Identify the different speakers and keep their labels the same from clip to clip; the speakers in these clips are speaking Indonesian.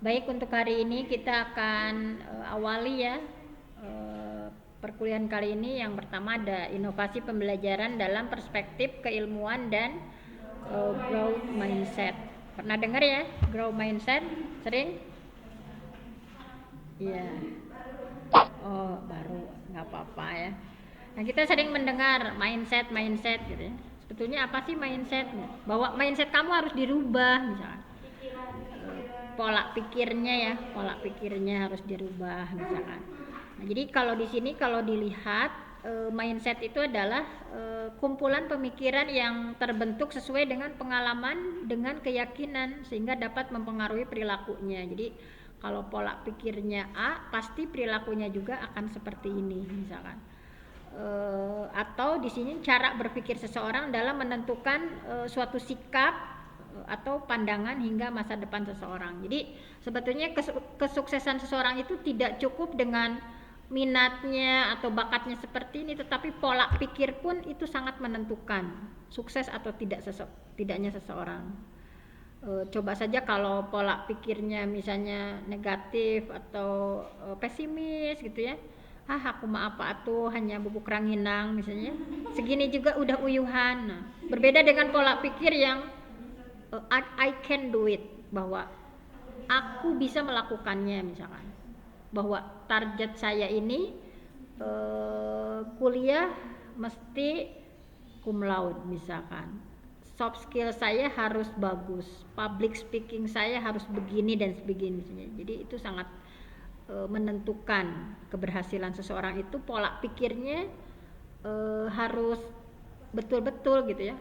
Speaker 1: Baik, untuk hari ini kita akan awali ya perkuliahan kali ini. Yang pertama ada inovasi pembelajaran dalam perspektif keilmuan dan growth mindset. Pernah dengar ya growth mindset? Sering? Iya. Oh, baru, nggak apa-apa ya. Nah, kita sering mendengar mindset gitu ya. Sebetulnya apa sih mindset? Bahwa mindset kamu harus dirubah misalkan. Pola pikirnya harus dirubah misalkan. Nah, jadi kalau di sini kalau dilihat mindset itu adalah kumpulan pemikiran yang terbentuk sesuai dengan pengalaman, dengan keyakinan sehingga dapat mempengaruhi perilakunya. Jadi kalau pola pikirnya A, pasti perilakunya juga akan seperti ini misalkan. Atau di sini cara berpikir seseorang dalam menentukan suatu sikap atau pandangan hingga masa depan seseorang. Jadi sebetulnya kesuksesan seseorang itu tidak cukup dengan minatnya atau bakatnya seperti ini, tetapi pola pikir pun itu sangat menentukan sukses atau tidaknya seseorang. Coba saja kalau pola pikirnya misalnya negatif atau pesimis gitu ya, aku mah apa tuh hanya bubuk ranginang misalnya, segini juga udah uyuhan. Nah, berbeda dengan pola pikir yang I can do it, bahwa aku bisa melakukannya misalkan, bahwa target saya ini kuliah mesti cum laude misalkan, soft skill saya harus bagus, public speaking saya harus begini dan sebagainya. Jadi itu sangat menentukan keberhasilan seseorang. Itu pola pikirnya harus betul-betul gitu ya,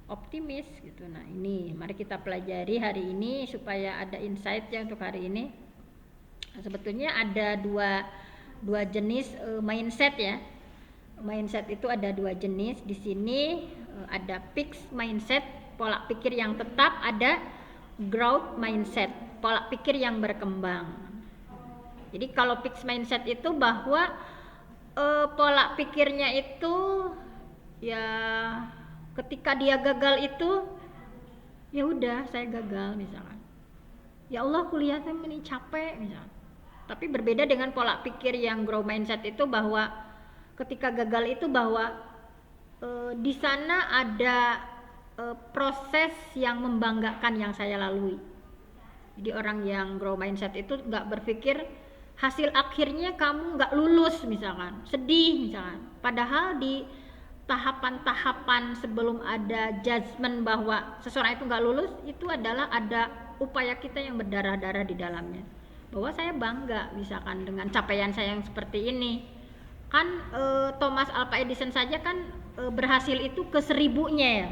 Speaker 1: optimis gitu. Nah, ini mari kita pelajari hari ini supaya ada insight ya untuk hari ini. Nah, sebetulnya ada dua jenis mindset ya. Mindset itu ada dua jenis. Di sini ada fixed mindset, pola pikir yang tetap, ada growth mindset, pola pikir yang berkembang. Jadi kalau fixed mindset itu bahwa pola pikirnya itu ya ketika dia gagal itu ya udah saya gagal misalkan. Ya Allah, kuliah saya ini capek misalkan. Tapi berbeda dengan pola pikir yang growth mindset itu bahwa ketika gagal itu bahwa di sana ada proses yang membanggakan yang saya lalui. Jadi orang yang growth mindset itu nggak berpikir hasil akhirnya kamu nggak lulus misalkan, sedih misalkan. Padahal di tahapan-tahapan sebelum ada judgement bahwa seseorang itu nggak lulus, itu adalah ada upaya kita yang berdarah-darah di dalamnya. Bahwa saya bangga misalkan dengan capaian saya yang seperti ini. Kan Thomas Alva Edison saja kan berhasil itu ke 1000-nya ya.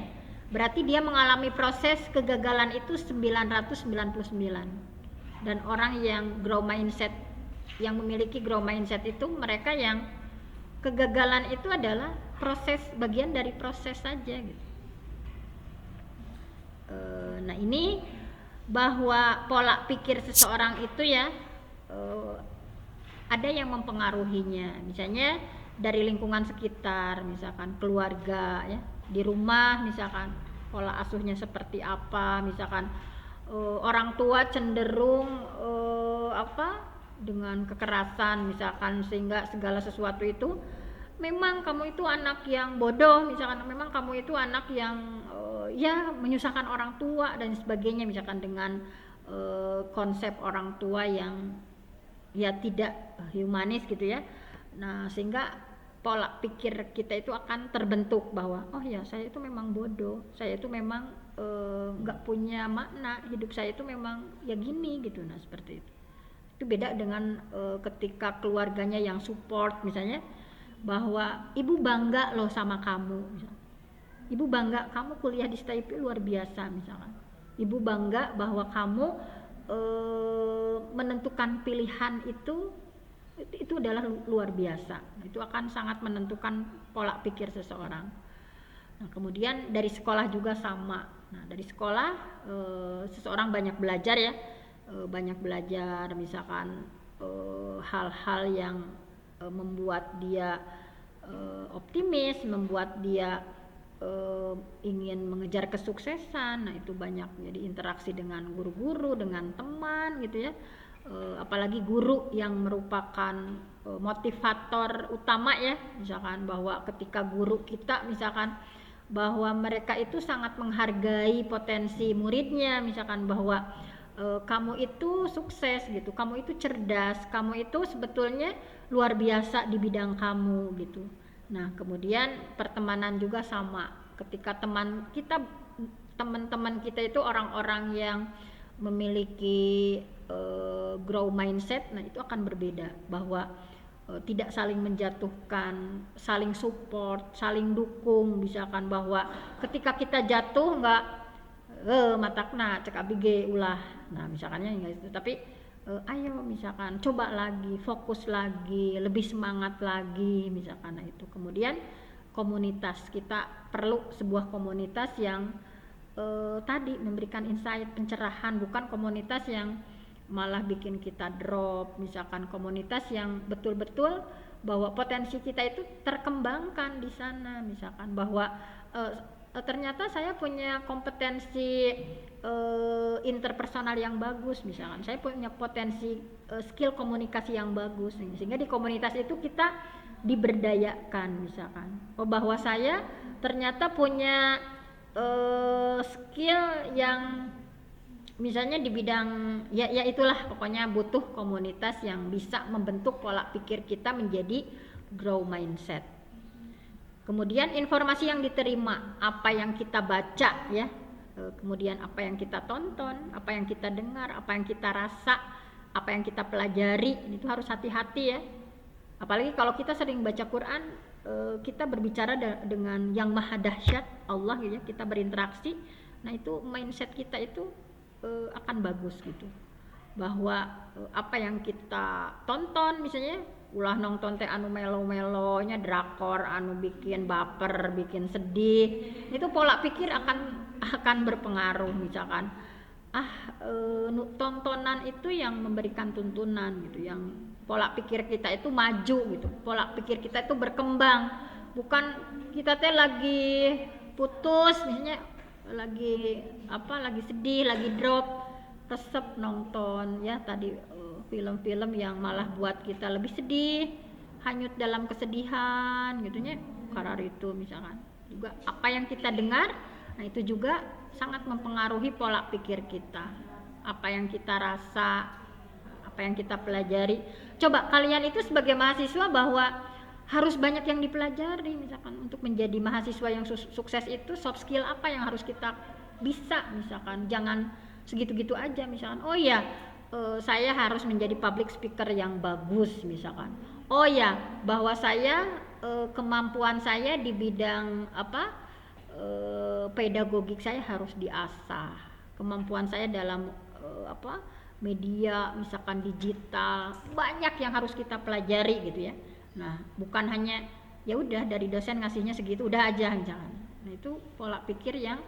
Speaker 1: Berarti dia mengalami proses kegagalan itu 999. Dan orang yang grow mindset, yang memiliki grow mindset itu mereka yang kegagalan itu adalah proses, bagian dari proses saja gitu. Nah, ini bahwa pola pikir seseorang itu ya ada yang mempengaruhinya. Misalnya dari lingkungan sekitar, misalkan keluarga ya, di rumah misalkan pola asuhnya seperti apa, misalkan orang tua cenderung dengan kekerasan misalkan, sehingga segala sesuatu itu memang kamu itu anak yang bodoh misalkan, memang kamu itu anak yang ya menyusahkan orang tua dan sebagainya misalkan, dengan konsep orang tua yang ya tidak humanis gitu ya. Nah, sehingga pola pikir kita itu akan terbentuk bahwa oh ya, saya itu memang bodoh, saya itu memang nggak punya makna, hidup saya itu memang ya gini gitu. Nah, seperti itu. Itu beda dengan ketika keluarganya yang support misalnya, bahwa ibu bangga loh sama kamu misalnya. Ibu bangga kamu kuliah di STIP luar biasa misalkan. Ibu bangga bahwa kamu menentukan pilihan itu adalah luar biasa. Itu akan sangat menentukan pola pikir seseorang. Nah, kemudian dari sekolah juga sama. Nah, dari sekolah seseorang banyak belajar ya, banyak belajar misalkan hal-hal yang membuat dia optimis, membuat dia ingin mengejar kesuksesan. Nah itu banyak jadi interaksi dengan guru-guru, dengan teman gitu ya. Apalagi guru yang merupakan motivator utama ya, misalkan bahwa ketika guru kita misalkan bahwa mereka itu sangat menghargai potensi muridnya, misalkan bahwa kamu itu sukses gitu, kamu itu cerdas, kamu itu sebetulnya luar biasa di bidang kamu gitu. Nah kemudian pertemanan juga sama, ketika teman-teman kita itu orang-orang yang memiliki grow mindset, nah itu akan berbeda, bahwa tidak saling menjatuhkan, saling support, saling dukung, misalkan bahwa ketika kita jatuh nggak matakna cek abg ulah, nah misalkannya gitu, tapi ayo misalkan coba lagi, fokus lagi, lebih semangat lagi misalkan. Nah itu kemudian komunitas, kita perlu sebuah komunitas yang tadi memberikan insight, pencerahan, bukan komunitas yang malah bikin kita drop, misalkan komunitas yang betul-betul bahwa potensi kita itu terkembangkan di sana, misalkan bahwa ternyata saya punya kompetensi interpersonal yang bagus, misalkan saya punya potensi skill komunikasi yang bagus, sehingga di komunitas itu kita diberdayakan, misalkan bahwa saya ternyata punya skill yang misalnya di bidang ya itulah, pokoknya butuh komunitas yang bisa membentuk pola pikir kita menjadi grow mindset. Kemudian informasi yang diterima, apa yang kita baca ya, kemudian apa yang kita tonton, apa yang kita dengar, apa yang kita rasa, apa yang kita pelajari, itu harus hati-hati ya. Apalagi kalau kita sering baca Quran, kita berbicara dengan yang maha dahsyat Allah gitu ya, kita berinteraksi, nah itu mindset kita itu akan bagus gitu, bahwa apa yang kita tonton, misalnya ulah nonton teh anu melo-melonya drakor anu bikin baper, bikin sedih, itu pola pikir akan berpengaruh, misalkan tontonan itu yang memberikan tuntunan gitu, yang pola pikir kita itu maju gitu, pola pikir kita itu berkembang, bukan kita teh lagi putus misalnya, lagi sedih, lagi drop, resep nonton ya tadi film-film yang malah buat kita lebih sedih, hanyut dalam kesedihan gitunya, karena itu misalkan juga apa yang kita dengar, nah itu juga sangat mempengaruhi pola pikir kita, apa yang kita rasa, apa yang kita pelajari. Coba kalian itu sebagai mahasiswa bahwa harus banyak yang dipelajari, misalkan untuk menjadi mahasiswa yang sukses itu soft skill apa yang harus kita bisa, misalkan jangan segitu-gitu aja, misalkan oh ya saya harus menjadi public speaker yang bagus, misalkan oh ya bahwa saya kemampuan saya di bidang pedagogik saya harus diasah, kemampuan saya dalam media misalkan digital, banyak yang harus kita pelajari gitu ya. Nah bukan hanya ya udah dari dosen ngasihnya segitu udah aja, jangan. Nah itu pola pikir yang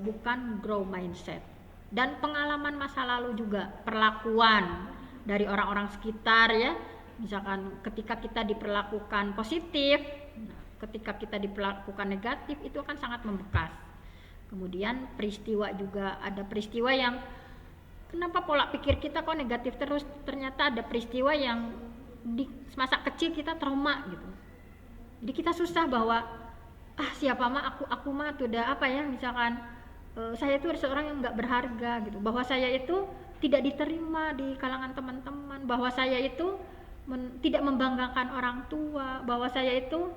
Speaker 1: bukan grow mindset. Dan pengalaman masa lalu juga, perlakuan dari orang-orang sekitar ya, misalkan ketika kita diperlakukan positif, ketika kita diperlakukan negatif, itu akan sangat membekas. Kemudian peristiwa juga, ada peristiwa yang kenapa pola pikir kita kok negatif terus, ternyata ada peristiwa yang di masa kecil kita trauma gitu, jadi kita susah bahwa siapa mah aku mah tuh udah misalkan saya itu seorang yang nggak berharga gitu, bahwa saya itu tidak diterima di kalangan teman-teman, bahwa saya itu tidak membanggakan orang tua, bahwa saya itu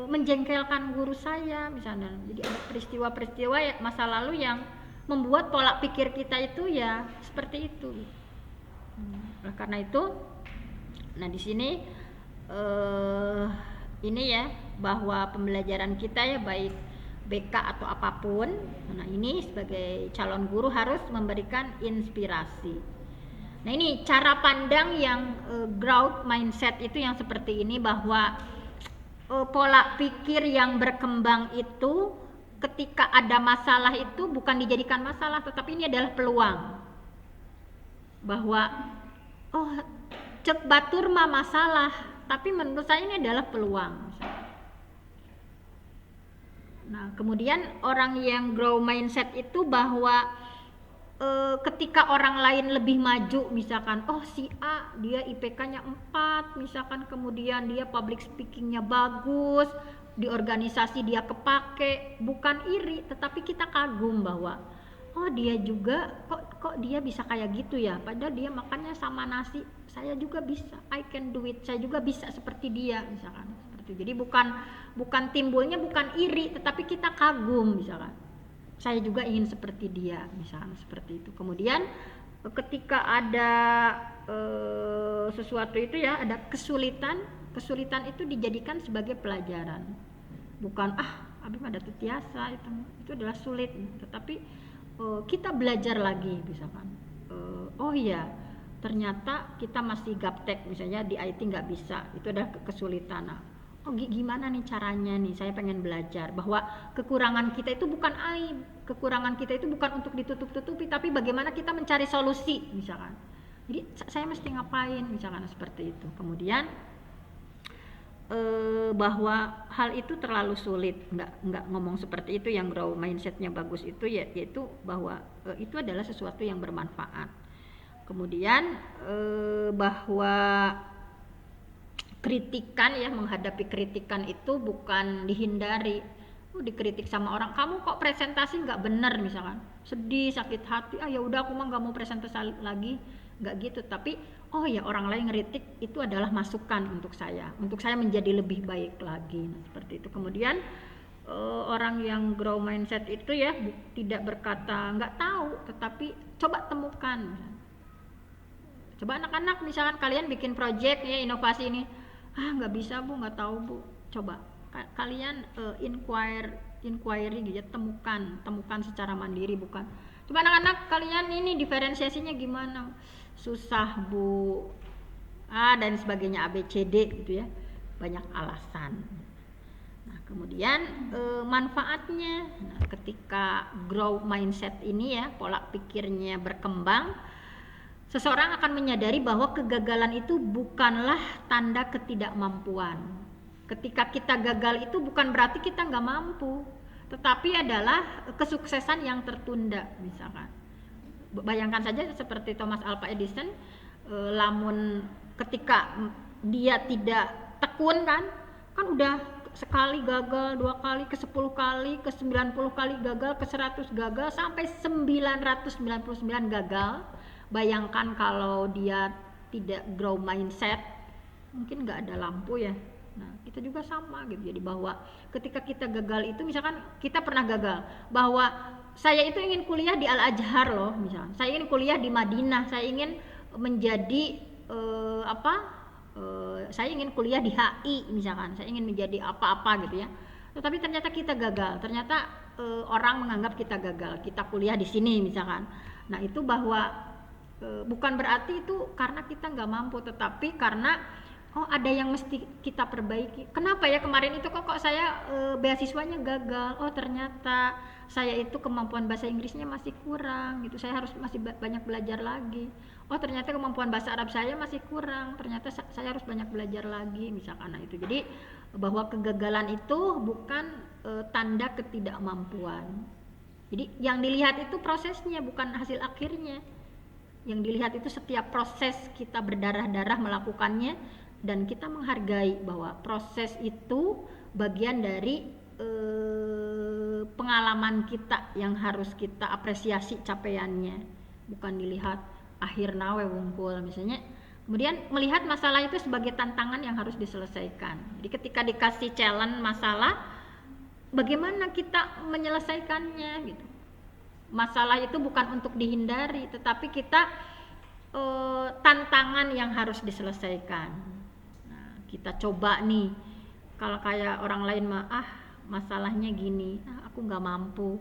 Speaker 1: menjengkelkan guru saya misalnya. Jadi ada peristiwa-peristiwa masa lalu yang membuat pola pikir kita itu ya seperti itu. Karena itu, nah di sini ini ya, bahwa pembelajaran kita ya baik BK atau apapun, nah ini sebagai calon guru harus memberikan inspirasi. Nah ini cara pandang yang growth mindset itu yang seperti ini, bahwa pola pikir yang berkembang itu ketika ada masalah itu bukan dijadikan masalah, tetapi ini adalah peluang, bahwa cek batur mah masalah, tapi menurut saya ini adalah peluang. Nah, kemudian orang yang grow mindset itu bahwa ketika orang lain lebih maju, misalkan si A dia IPK-nya 4 misalkan, kemudian dia public speaking-nya bagus, di organisasi dia kepake, bukan iri tetapi kita kagum bahwa dia juga kok dia bisa kayak gitu ya, padahal dia makannya sama nasi, saya juga bisa, I can do it, saya juga bisa seperti dia misalkan, seperti itu. Jadi bukan timbulnya bukan iri tetapi kita kagum misalkan, saya juga ingin seperti dia misalnya, seperti itu. Kemudian ketika ada sesuatu itu ya, ada kesulitan itu dijadikan sebagai pelajaran, bukan abi mah datu tiasa, itu adalah sulit, tetapi kita belajar lagi misalkan, oh iya ternyata kita masih gaptek misalnya di IT nggak bisa, itu adalah kesulitan. Gimana nih caranya nih, saya pengen belajar bahwa kekurangan kita itu bukan aib, kekurangan kita itu bukan untuk ditutup-tutupi, tapi bagaimana kita mencari solusi misalkan. Jadi saya mesti ngapain misalkan, seperti itu. Kemudian bahwa hal itu terlalu sulit, nggak ngomong seperti itu, yang grow mindsetnya bagus itu yaitu bahwa itu adalah sesuatu yang bermanfaat. Kemudian bahwa kritikan ya, menghadapi kritikan itu bukan dihindari. Dikritik sama orang, kamu kok presentasi nggak bener misalkan, sedih, sakit hati, ya udah aku mah nggak mau presentasi lagi, nggak gitu. Tapi ya orang lain ngeritik itu adalah masukan untuk saya menjadi lebih baik lagi. Nah, seperti itu. Kemudian orang yang grow mindset itu ya tidak berkata nggak tahu, tetapi coba temukan. Coba anak-anak misalkan kalian bikin project ya, inovasi ini, nggak bisa bu, nggak tahu bu, coba kalian inquiry gitu ya, temukan secara mandiri, bukan coba anak-anak kalian ini diferensiasinya gimana, susah bu, dan sebagainya, ABCD gitu ya, banyak alasan. Nah, kemudian manfaatnya, ketika grow mindset ini ya, pola pikirnya berkembang, seseorang akan menyadari bahwa kegagalan itu bukanlah tanda ketidakmampuan. Ketika kita gagal itu bukan berarti kita nggak mampu, tetapi adalah kesuksesan yang tertunda misalkan. Bayangkan saja seperti Thomas Alva Edison, lamun ketika dia tidak tekun kan udah sekali gagal, 2 kali, ke 10 kali, ke 90 kali gagal, ke 100 gagal, sampai 999 gagal. Bayangkan kalau dia tidak grow mindset, mungkin nggak ada lampu ya. Nah, kita juga sama gitu. Jadi bahwa ketika kita gagal itu, misalkan kita pernah gagal, bahwa saya itu ingin kuliah di Al-Azhar loh, misalkan. Saya ingin kuliah di Madinah, saya ingin menjadi saya ingin kuliah di HI misalkan, saya ingin menjadi apa-apa gitu ya. Tetapi ternyata kita gagal, ternyata orang menganggap kita gagal, kita kuliah di sini misalkan. Nah, itu bahwa bukan berarti itu karena kita nggak mampu, tetapi karena ada yang mesti kita perbaiki. Kenapa ya kemarin itu kok saya beasiswanya gagal, ternyata saya itu kemampuan bahasa Inggrisnya masih kurang gitu, saya harus masih banyak belajar lagi. Ternyata kemampuan bahasa Arab saya masih kurang, ternyata saya harus banyak belajar lagi misalkan. Nah, itu jadi bahwa kegagalan itu bukan tanda ketidakmampuan. Jadi yang dilihat itu prosesnya, bukan hasil akhirnya. Yang dilihat itu setiap proses kita berdarah-darah melakukannya, dan kita menghargai bahwa proses itu bagian dari pengalaman kita yang harus kita apresiasi capaiannya, bukan dilihat akhir nawe wungkul misalnya. Kemudian melihat masalah itu sebagai tantangan yang harus diselesaikan. Jadi ketika dikasih challenge masalah, bagaimana kita menyelesaikannya gitu. Masalah itu bukan untuk dihindari, tetapi kita tantangan yang harus diselesaikan. Nah, kita coba nih, kalau kayak orang lain mah masalahnya gini, aku nggak mampu,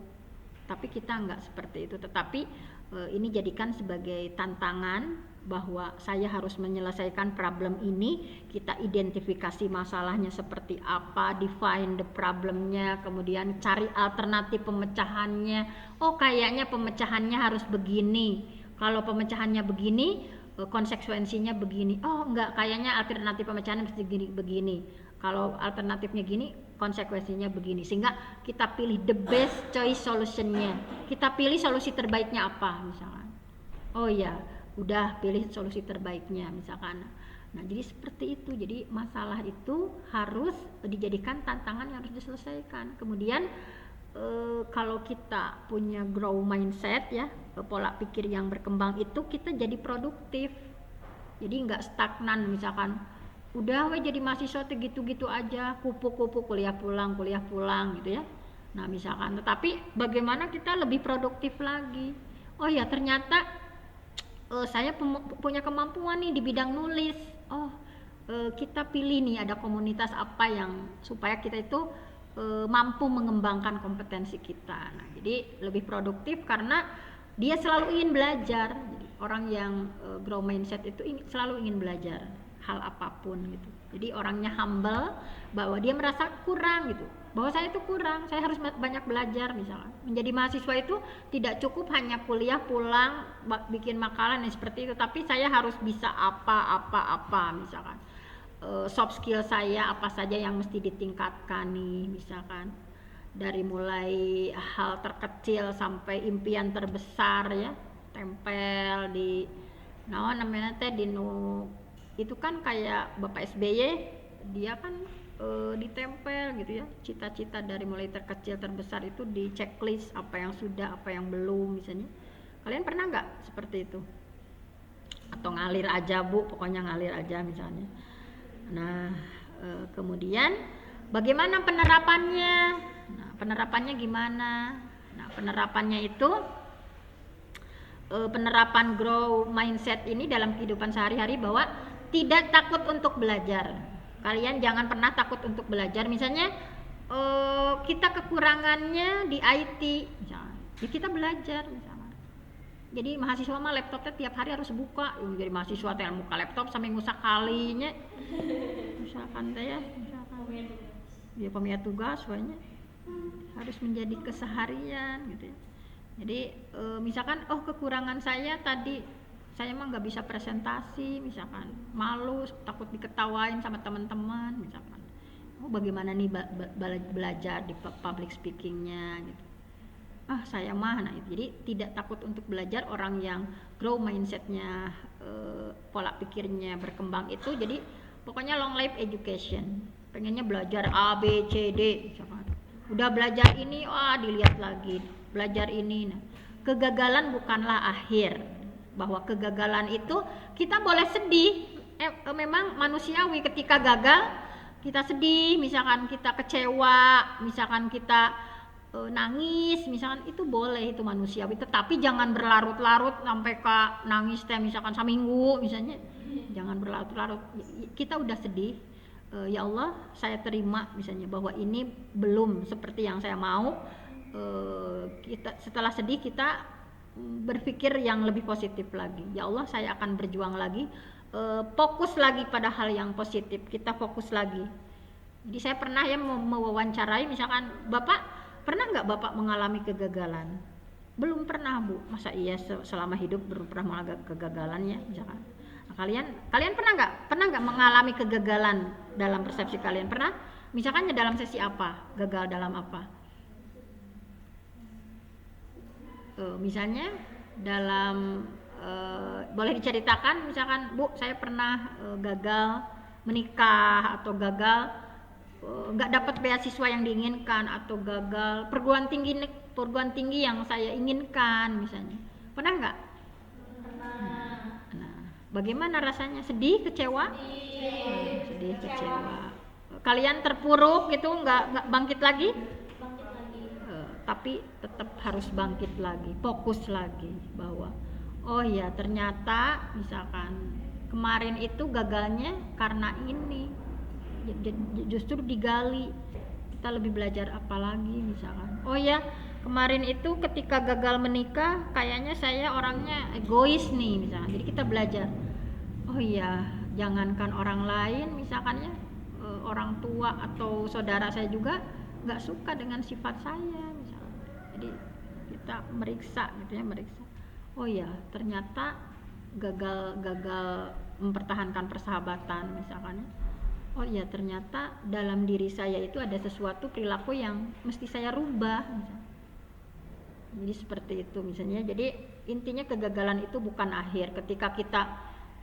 Speaker 1: tapi kita nggak seperti itu. Tetapi ini jadikan sebagai tantangan bahwa saya harus menyelesaikan problem ini. Kita identifikasi masalahnya seperti apa, define the problemnya, kemudian cari alternatif pemecahannya. Kayaknya pemecahannya harus begini, kalau pemecahannya begini konsekuensinya begini. Enggak, kayaknya alternatif pemecahannya mesti begini. Kalau alternatifnya gini, konsekuensinya begini, sehingga kita pilih the best choice solutionnya, kita pilih solusi terbaiknya apa misalkan. Oh ya, udah pilih solusi terbaiknya misalkan. Nah jadi seperti itu, jadi masalah itu harus dijadikan tantangan yang harus diselesaikan. Kemudian kalau kita punya grow mindset ya, pola pikir yang berkembang itu, kita jadi produktif, jadi nggak stagnan misalkan udah jadi mahasiswa gitu-gitu aja, kupu-kupu kuliah pulang gitu ya. Nah misalkan, tetapi bagaimana kita lebih produktif lagi. Oh ya ternyata saya punya kemampuan nih di bidang nulis. Oh kita pilih nih ada komunitas apa yang supaya kita itu mampu mengembangkan kompetensi kita. Nah jadi lebih produktif karena dia selalu ingin belajar. Jadi orang yang grow mindset itu selalu ingin belajar hal apapun gitu. Jadi orangnya humble, bahwa dia merasa kurang gitu, bahwa saya itu kurang, saya harus banyak belajar misalkan. Menjadi mahasiswa itu tidak cukup hanya kuliah pulang bikin makalah dan seperti itu, tapi saya harus bisa apa misalkan. Soft skill saya apa saja yang mesti ditingkatkan nih misalkan, dari mulai hal terkecil sampai impian terbesar ya, tempel di namanya teh di itu kan kayak Bapak SBY, dia kan ditempel gitu ya, cita-cita dari mulai terkecil terbesar itu di checklist, apa yang sudah, apa yang belum misalnya. Kalian pernah nggak seperti itu? Atau ngalir aja Bu, pokoknya ngalir aja misalnya. Nah kemudian bagaimana penerapannya? Nah penerapannya gimana? Nah penerapannya itu penerapan grow mindset ini dalam kehidupan sehari-hari, bahwa tidak takut untuk belajar. Kalian jangan pernah takut untuk belajar. Misalnya kita kekurangannya di IT misalnya, ya kita belajar misalnya. Jadi mahasiswa mah laptopnya tiap hari harus buka. Jadi mahasiswa teh buka laptop sampai ngusak kalinya. Misalkan teh ya, misalkan ya pemia tugas soalnya harus menjadi keseharian gitu ya. Jadi misalkan kekurangan saya tadi, saya emang nggak bisa presentasi misalkan, malu, takut diketawain sama teman-teman misalkan. Bagaimana nih belajar di public speakingnya gitu. Saya mah, nah jadi tidak takut untuk belajar. Orang yang grow mindsetnya, pola pikirnya berkembang itu, jadi pokoknya long life education, pengennya belajar A B C D misalkan. Udah belajar ini, dilihat lagi belajar ini. Nah, kegagalan bukanlah akhir, bahwa kegagalan itu kita boleh sedih, memang manusiawi. Ketika gagal kita sedih, misalkan kita kecewa, misalkan kita nangis misalkan, itu boleh, itu manusiawi. Tetapi jangan berlarut-larut sampai nangis teh misalkan seminggu misalnya, jangan berlarut-larut. Kita udah sedih, ya Allah saya terima misalnya bahwa ini belum seperti yang saya mau. Kita setelah sedih kita berpikir yang lebih positif lagi. Ya Allah saya akan berjuang lagi, fokus lagi pada hal yang positif, kita fokus lagi. Jadi saya pernah ya mewawancarai misalkan, Bapak pernah nggak Bapak mengalami kegagalan? Belum pernah Bu. Masa iya selama hidup belum pernah mengalami kegagalan ya misalkan. Nah, kalian pernah nggak mengalami kegagalan dalam persepsi kalian? Pernah? Misalkan dalam sesi apa? Gagal dalam apa? Misalnya dalam boleh diceritakan misalkan, Bu saya pernah gagal menikah, atau gagal nggak dapat beasiswa yang diinginkan, atau gagal perguruan tinggi yang saya inginkan misalnya. Pernah nggak? Nah, bagaimana rasanya? Sedih, kecewa? Sedih, kecewa. Kalian terpuruk gitu, nggak bangkit lagi? Tapi tetap harus bangkit lagi, fokus lagi, bahwa oh ya ternyata misalkan kemarin itu gagalnya karena ini, justru digali, kita lebih belajar apa lagi misalkan. Oh ya kemarin itu ketika gagal menikah kayaknya saya orangnya egois nih misalkan, jadi kita belajar. Oh ya jangankan orang lain misalkan ya, orang tua atau saudara saya juga nggak suka dengan sifat saya misalnya. Jadi kita meriksa gitu ya, oh ya ternyata gagal mempertahankan persahabatan misalkan ya, oh ya ternyata dalam diri saya itu ada sesuatu perilaku yang mesti saya rubah misalnya. Jadi seperti itu misalnya. Jadi intinya kegagalan itu bukan akhir. Ketika kita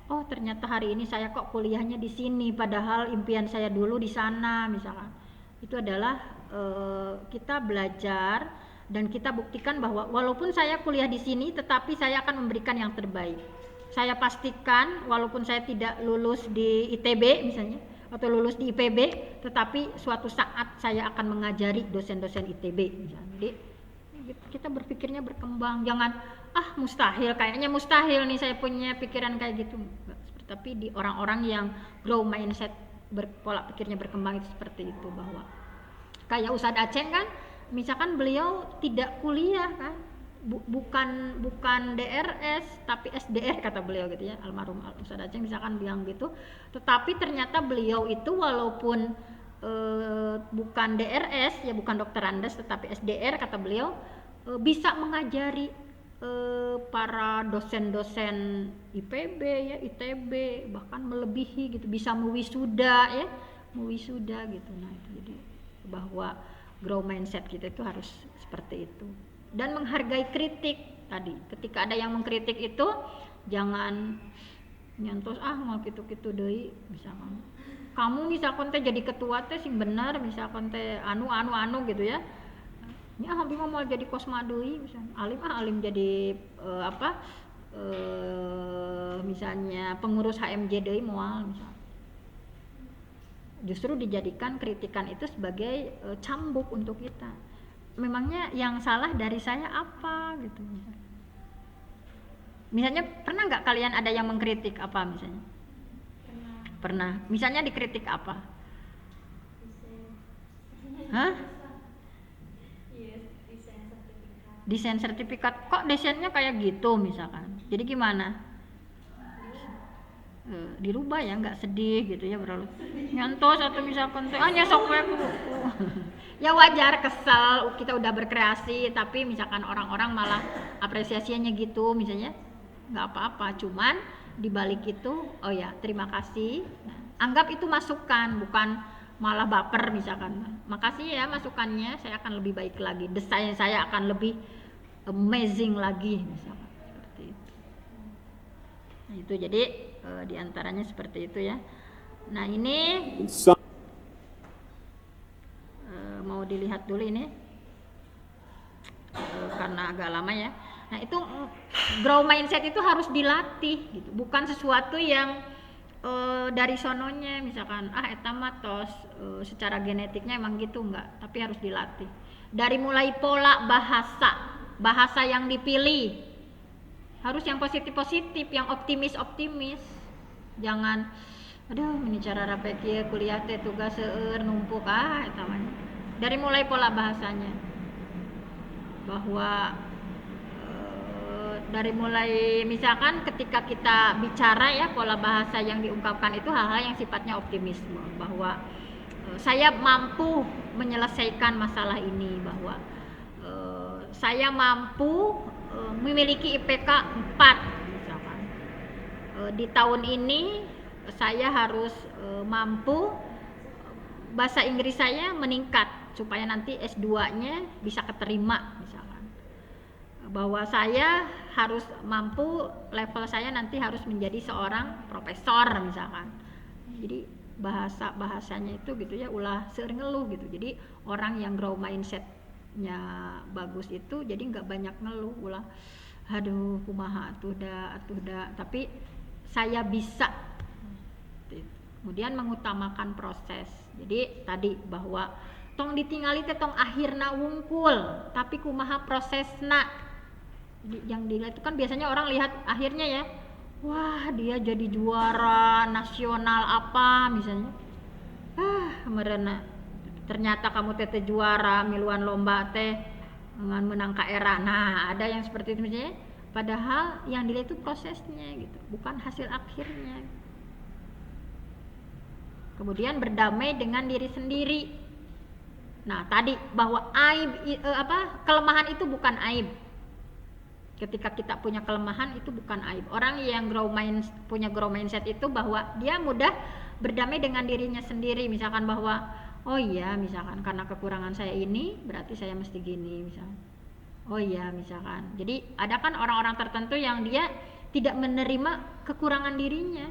Speaker 1: oh ternyata hari ini saya kok kuliahnya di sini padahal impian saya dulu di sana misalkan. Itu adalah kita belajar dan kita buktikan bahwa walaupun saya kuliah di sini tetapi saya akan memberikan yang terbaik. Saya pastikan walaupun saya tidak lulus di ITB misalnya atau lulus di IPB, tetapi suatu saat saya akan mengajari dosen-dosen ITB misalnya. Jadi kita berpikirnya berkembang, jangan mustahil, kayaknya mustahil nih saya punya pikiran kayak gitu. Tapi di orang-orang yang grow mindset, pola pikirnya berkembang itu seperti itu, bahwa kayak Ustadz Aceng kan, misalkan beliau tidak kuliah kan, bukan DRS tapi SDR kata beliau gitu ya, almarhum Ustadz Aceng misalkan bilang gitu, tetapi ternyata beliau itu walaupun bukan DRS ya, bukan dokter Andes tetapi SDR kata beliau, bisa mengajari para dosen-dosen IPB ya, ITB, bahkan melebihi gitu, bisa mewisuda gitu. Nah itu jadi bahwa grow mindset kita itu harus seperti itu, dan menghargai kritik tadi. Ketika ada yang mengkritik itu jangan nyantos mau gitu-gitu deui, misalkan kamu misalkan teh jadi ketua teh sing bener, misalkan teh anu gitu ya. Ya habis mau jadi kosma deui misalnya. Alim jadi misalnya pengurus HMJ deui moal misalnya. Justru dijadikan kritikan itu sebagai cambuk untuk kita. Memangnya yang salah dari saya apa gitu misalnya. Misalnya pernah nggak kalian ada yang mengkritik apa misalnya? Pernah. Misalnya dikritik apa? Hah? Desain sertifikat. Kok desainnya kayak gitu misalkan. Jadi gimana? Dirubah ya, nggak sedih gitu ya, bro. Nyantos atau misalkan nyesok aku. Ya wajar, kesel, kita udah berkreasi tapi misalkan orang-orang malah apresiasinya gitu misalnya. Nggak apa-apa, cuman dibalik itu oh ya terima kasih, anggap itu masukan, bukan malah baper misalkan. Makasih ya masukannya, saya akan lebih baik lagi, desain saya akan lebih amazing lagi misalkan, seperti itu. Nah itu jadi diantaranya seperti itu ya. Nah ini mau dilihat dulu ini karena agak lama ya. Nah itu grow mindset itu harus dilatih gitu, bukan sesuatu yang dari sononya misalkan eta mah tos secara genetiknya emang gitu, enggak, tapi harus dilatih. Dari mulai pola bahasa yang dipilih harus yang positif, yang optimis. Jangan ini cara rapi kieu kuliah teh tugas seueur numpuk eta mah. Dari mulai pola bahasanya, bahwa dari mulai misalkan ketika kita bicara ya, pola bahasa yang diungkapkan itu hal-hal yang sifatnya optimisme, bahwa saya mampu menyelesaikan masalah ini, bahwa saya mampu memiliki IPK 4 misalkan. Di tahun ini saya harus mampu bahasa Inggris saya meningkat supaya nanti S2-nya bisa keterima misalkan. Bahwa saya harus mampu, level saya nanti harus menjadi seorang profesor misalkan. Jadi bahasanya itu gitu ya, ulah seueur ngeluh gitu. Jadi orang yang grow mindset-nya bagus itu jadi nggak banyak ngeluh, ulah aduh kumaha atuh da, tapi saya bisa. Kemudian mengutamakan proses. Jadi tadi bahwa tong ditingali teh tong akhirna wungkul, tapi kumaha prosesna. Yang dilihat itu kan biasanya orang lihat akhirnya ya, wah dia jadi juara nasional apa misalnya, merena ternyata kamu teh juara miluan lomba teh dengan menang KRA. Nah ada yang seperti itu misalnya, padahal yang dilihat itu prosesnya gitu, bukan hasil akhirnya. Kemudian berdamai dengan diri sendiri. Nah tadi bahwa kelemahan itu bukan aib. Ketika kita punya kelemahan itu bukan aib. Orang yang punya grow mindset itu bahwa dia mudah berdamai dengan dirinya sendiri, misalkan bahwa oh iya, misalkan karena kekurangan saya ini berarti saya mesti gini, misalkan oh iya, misalkan. Jadi ada kan orang-orang tertentu yang dia tidak menerima kekurangan dirinya.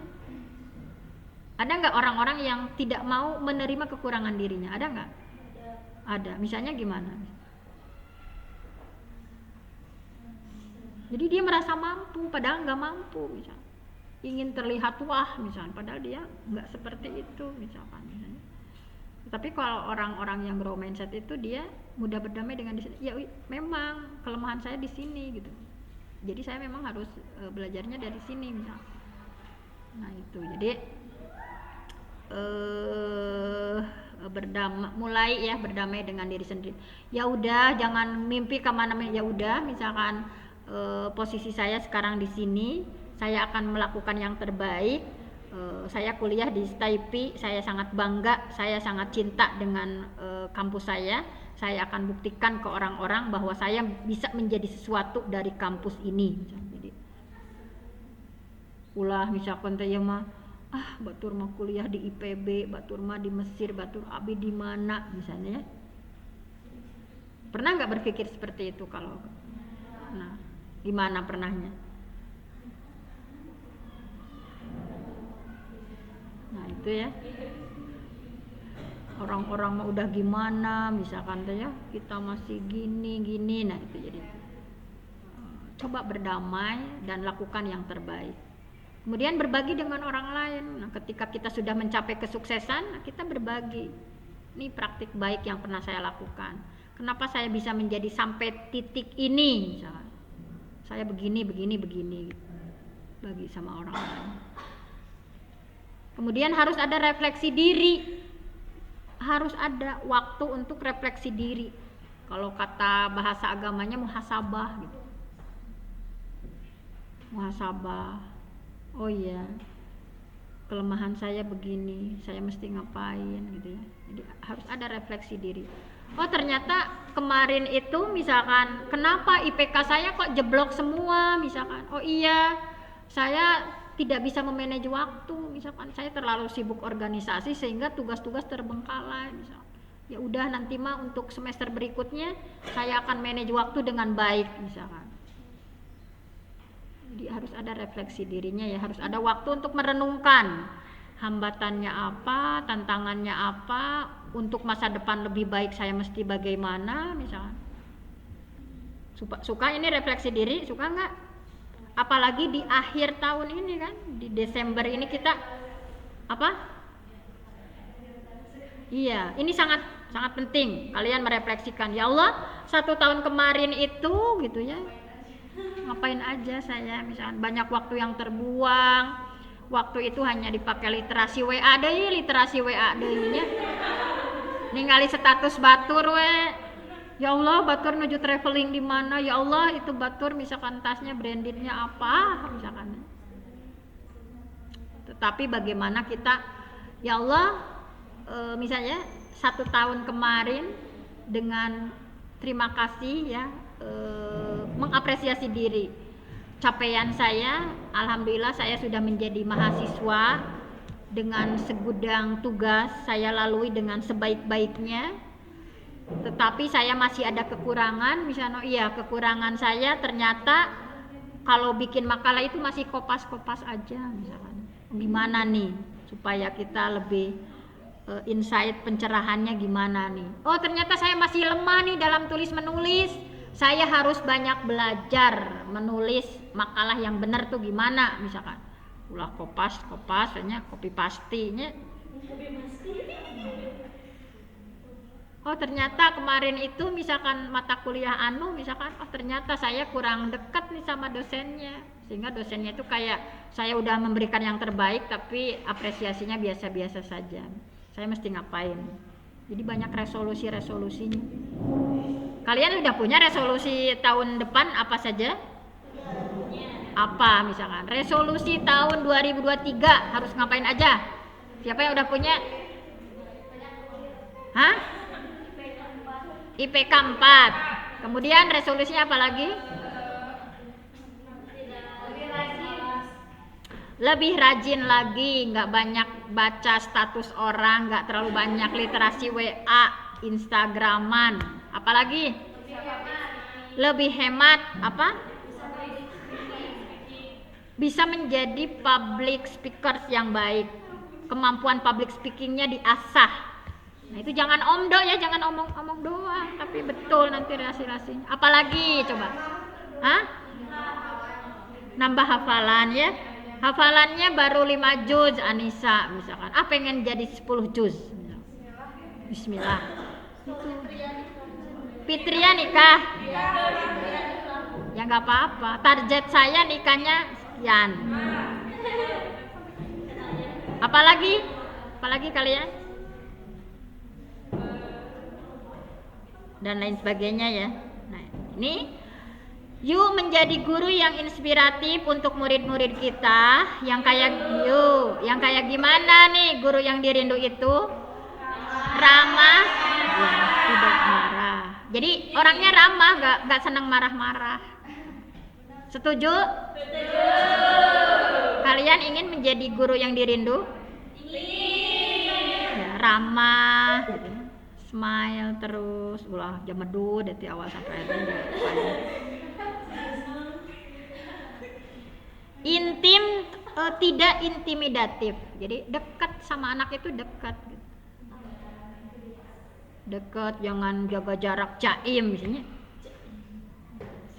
Speaker 1: Ada nggak orang-orang yang tidak mau menerima kekurangan dirinya? Ada nggak? Ada. Misalnya gimana? Jadi dia merasa mampu, padahal nggak mampu, misalnya. Ingin terlihat wah, misalnya, padahal dia nggak seperti itu, misalkan. Misalnya. Tapi kalau orang-orang yang grow mindset itu dia mudah berdamai dengan di sini. Ya memang kelemahan saya di sini gitu. Jadi saya memang harus belajarnya dari sini, misalnya. Nah itu, jadi mulai ya berdamai dengan diri sendiri. Ya udah, jangan mimpi kemana-mana. Ya udah, misalkan posisi saya sekarang di sini, saya akan melakukan yang terbaik. Saya kuliah di STIP, saya sangat bangga, saya sangat cinta dengan kampus saya. Saya akan buktikan ke orang-orang bahwa saya bisa menjadi sesuatu dari kampus ini. Jadi, ulah misalkan teh mah batur mah kuliah di IPB, batur mah di Mesir, batur abi di mana misalnya. Pernah nggak berpikir seperti itu kalau? Nah, gimana pernahnya? Nah itu ya. Orang-orang mah udah gimana, misalkan ya kita masih gini. Nah itu jadi coba berdamai dan lakukan yang terbaik. Kemudian berbagi dengan orang lain. Nah, ketika kita sudah mencapai kesuksesan, kita berbagi. Ini praktik baik yang pernah saya lakukan. Kenapa saya bisa menjadi sampai titik ini? Misalkan, saya begini. Bagi sama orang lain. Kemudian harus ada refleksi diri. Harus ada waktu untuk refleksi diri. Kalau kata bahasa agamanya muhasabah gitu. Muhasabah. Oh iya, kelemahan saya begini, saya mesti ngapain gitu ya. Jadi harus ada refleksi diri. Oh ternyata kemarin itu misalkan kenapa IPK saya kok jeblok semua misalkan. Oh iya, saya tidak bisa memanage waktu misalkan. Saya terlalu sibuk organisasi sehingga tugas-tugas terbengkalai misalkan. Ya udah nanti mah untuk semester berikutnya saya akan manage waktu dengan baik misalkan. Jadi harus ada refleksi dirinya ya, harus ada waktu untuk merenungkan hambatannya apa, tantangannya apa, untuk masa depan lebih baik saya mesti bagaimana misalkan. Suka ini refleksi diri, suka nggak? Apalagi di akhir tahun ini kan, di Desember ini kita apa? Iya, ini sangat penting kalian merefleksikan. Ya Allah, 1 tahun kemarin itu gitu ya. Ngapain aja saya, misalkan banyak waktu yang terbuang, waktu itu hanya dipakai literasi WA deh, nya ningali status batur we, ya Allah batur nuju traveling di mana, ya Allah itu batur misalkan tasnya brandednya apa misalkan. Tetapi bagaimana kita, ya Allah misalnya 1 tahun kemarin dengan terima kasih ya, mengapresiasi diri. Capaian saya, alhamdulillah saya sudah menjadi mahasiswa dengan segudang tugas saya lalui dengan sebaik-baiknya. Tetapi saya masih ada kekurangan, misalnya kekurangan saya ternyata kalau bikin makalah itu masih kopas-kopas aja misalkan. Gimana nih supaya kita lebih insight pencerahannya gimana nih? Oh ternyata saya masih lemah nih dalam tulis menulis. Saya harus banyak belajar menulis makalah yang benar tuh gimana misalkan. Ulah kopas hanya copy paste-nya. Oh ternyata kemarin itu misalkan mata kuliah misalkan oh ternyata saya kurang dekat nih sama dosennya. Sehingga dosennya itu kayak saya udah memberikan yang terbaik tapi apresiasinya biasa-biasa saja. Saya mesti ngapain? Jadi banyak resolusinya. Kalian udah punya resolusi tahun depan apa saja? Apa misalkan? Resolusi tahun 2023 harus ngapain aja? Siapa yang udah punya? Hah? IPK 4. Kemudian resolusinya apa lagi? lebih rajin lagi, nggak banyak baca status orang, nggak terlalu banyak literasi WA, Instagraman, apalagi lebih hemat apa? Bisa menjadi public speakers yang baik, kemampuan public speakingnya diasah. Nah itu jangan omdo ya, jangan omong-omong doang, tapi betul nanti relasi-relasinya. Apalagi coba? Hah? Nambah hafalan ya. Hafalannya baru 5 juz Anissa misalkan. Pengen jadi 10 juz. Bismillah. Itu. Fitria nikah. Ya nggak apa-apa. Target saya nikahnya sekian. Apalagi? Apalagi kalian? Dan lain sebagainya ya. Nah, ini yuk menjadi guru yang inspiratif untuk murid-murid kita, yang kayak yang kayak gimana nih guru yang dirindu itu? Ramah, ya, tidak marah. Jadi orangnya ramah, nggak senang marah-marah. Setuju? Kalian ingin menjadi guru yang dirindu? Ya, ramah, gitu. Smile terus, ulah jamedu dari awal sampai akhir. Intim, tidak intimidatif. Jadi dekat sama anak itu dekat. Dekat, jangan jaga jarak jaim misalnya.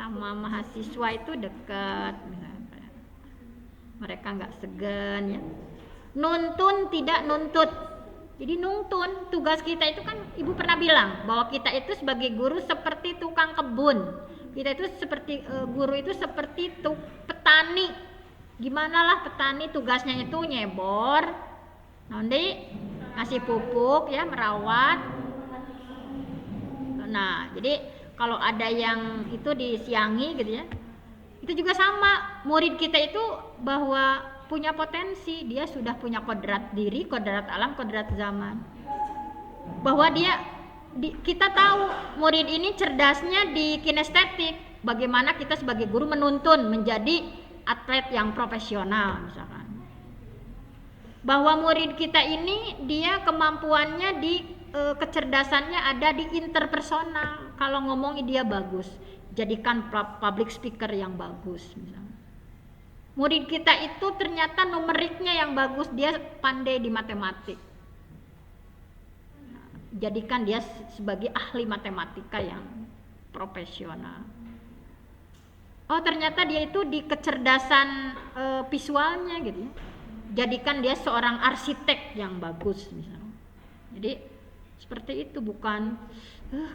Speaker 1: Sama mahasiswa itu dekat. Mereka nggak segan ya. Nuntun tidak nuntut. Jadi nuntun, tugas kita itu kan ibu pernah bilang bahwa kita itu sebagai guru seperti tukang kebun. Kita itu seperti guru itu seperti petani. Gimana lah petani tugasnya itu nyebor, nanti ngasih pupuk ya, merawat. Nah, jadi kalau ada yang itu disiangi gitu ya. Itu juga sama, murid kita itu bahwa punya potensi, dia sudah punya kodrat diri, kodrat alam, kodrat zaman. Bahwa kita tahu murid ini cerdasnya di kinestetik. Bagaimana kita sebagai guru menuntun menjadi atlet yang profesional misalkan. Bahwa murid kita ini dia kemampuannya di kecerdasannya ada di interpersonal. Kalau ngomongin dia bagus, jadikan public speaker yang bagus misalkan. Murid kita itu ternyata numeriknya yang bagus, dia pandai di matematik. Jadikan dia sebagai ahli matematika yang profesional. Oh ternyata dia itu di kecerdasan visualnya gitu ya. Jadikan dia seorang arsitek yang bagus misalnya. Jadi seperti itu, bukan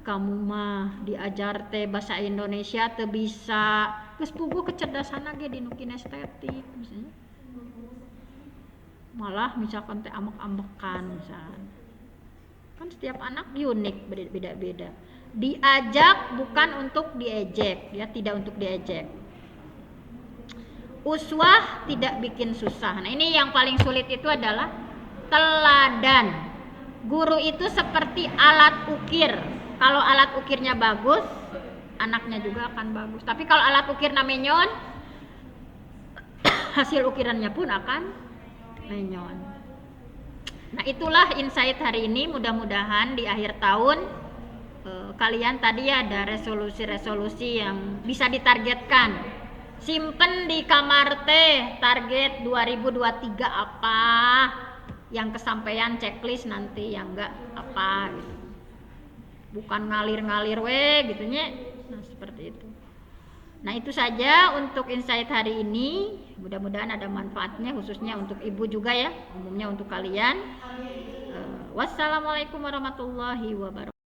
Speaker 1: kamu mah diajar teh bahasa Indonesia teu bisa, geus puguh kecerdasan ge di nu kinestetik misalnya. Malah misalkan teh ambek-ambekan misalkan. Kan setiap anak unik, beda-beda. Diajak bukan untuk diejek, ya tidak untuk diejek. Uswah tidak bikin susah. Nah, ini yang paling sulit itu adalah teladan. Guru itu seperti alat ukir. Kalau alat ukirnya bagus, anaknya juga akan bagus. Tapi kalau alat ukir menyon, hasil ukirannya pun akan menyon. Nah, itulah insight hari ini. Mudah-mudahan di akhir tahun kalian tadi ada resolusi-resolusi yang bisa ditargetkan. Simpen di kamar teh target 2023 apa, yang kesampaian checklist nanti, yang enggak apa gitu. Bukan ngalir-ngalir gitu nya. Nah, seperti itu. Nah, itu saja untuk insight hari ini. Mudah-mudahan ada manfaatnya, khususnya untuk ibu juga ya, umumnya untuk kalian. Wassalamualaikum warahmatullahi wabarakatuh.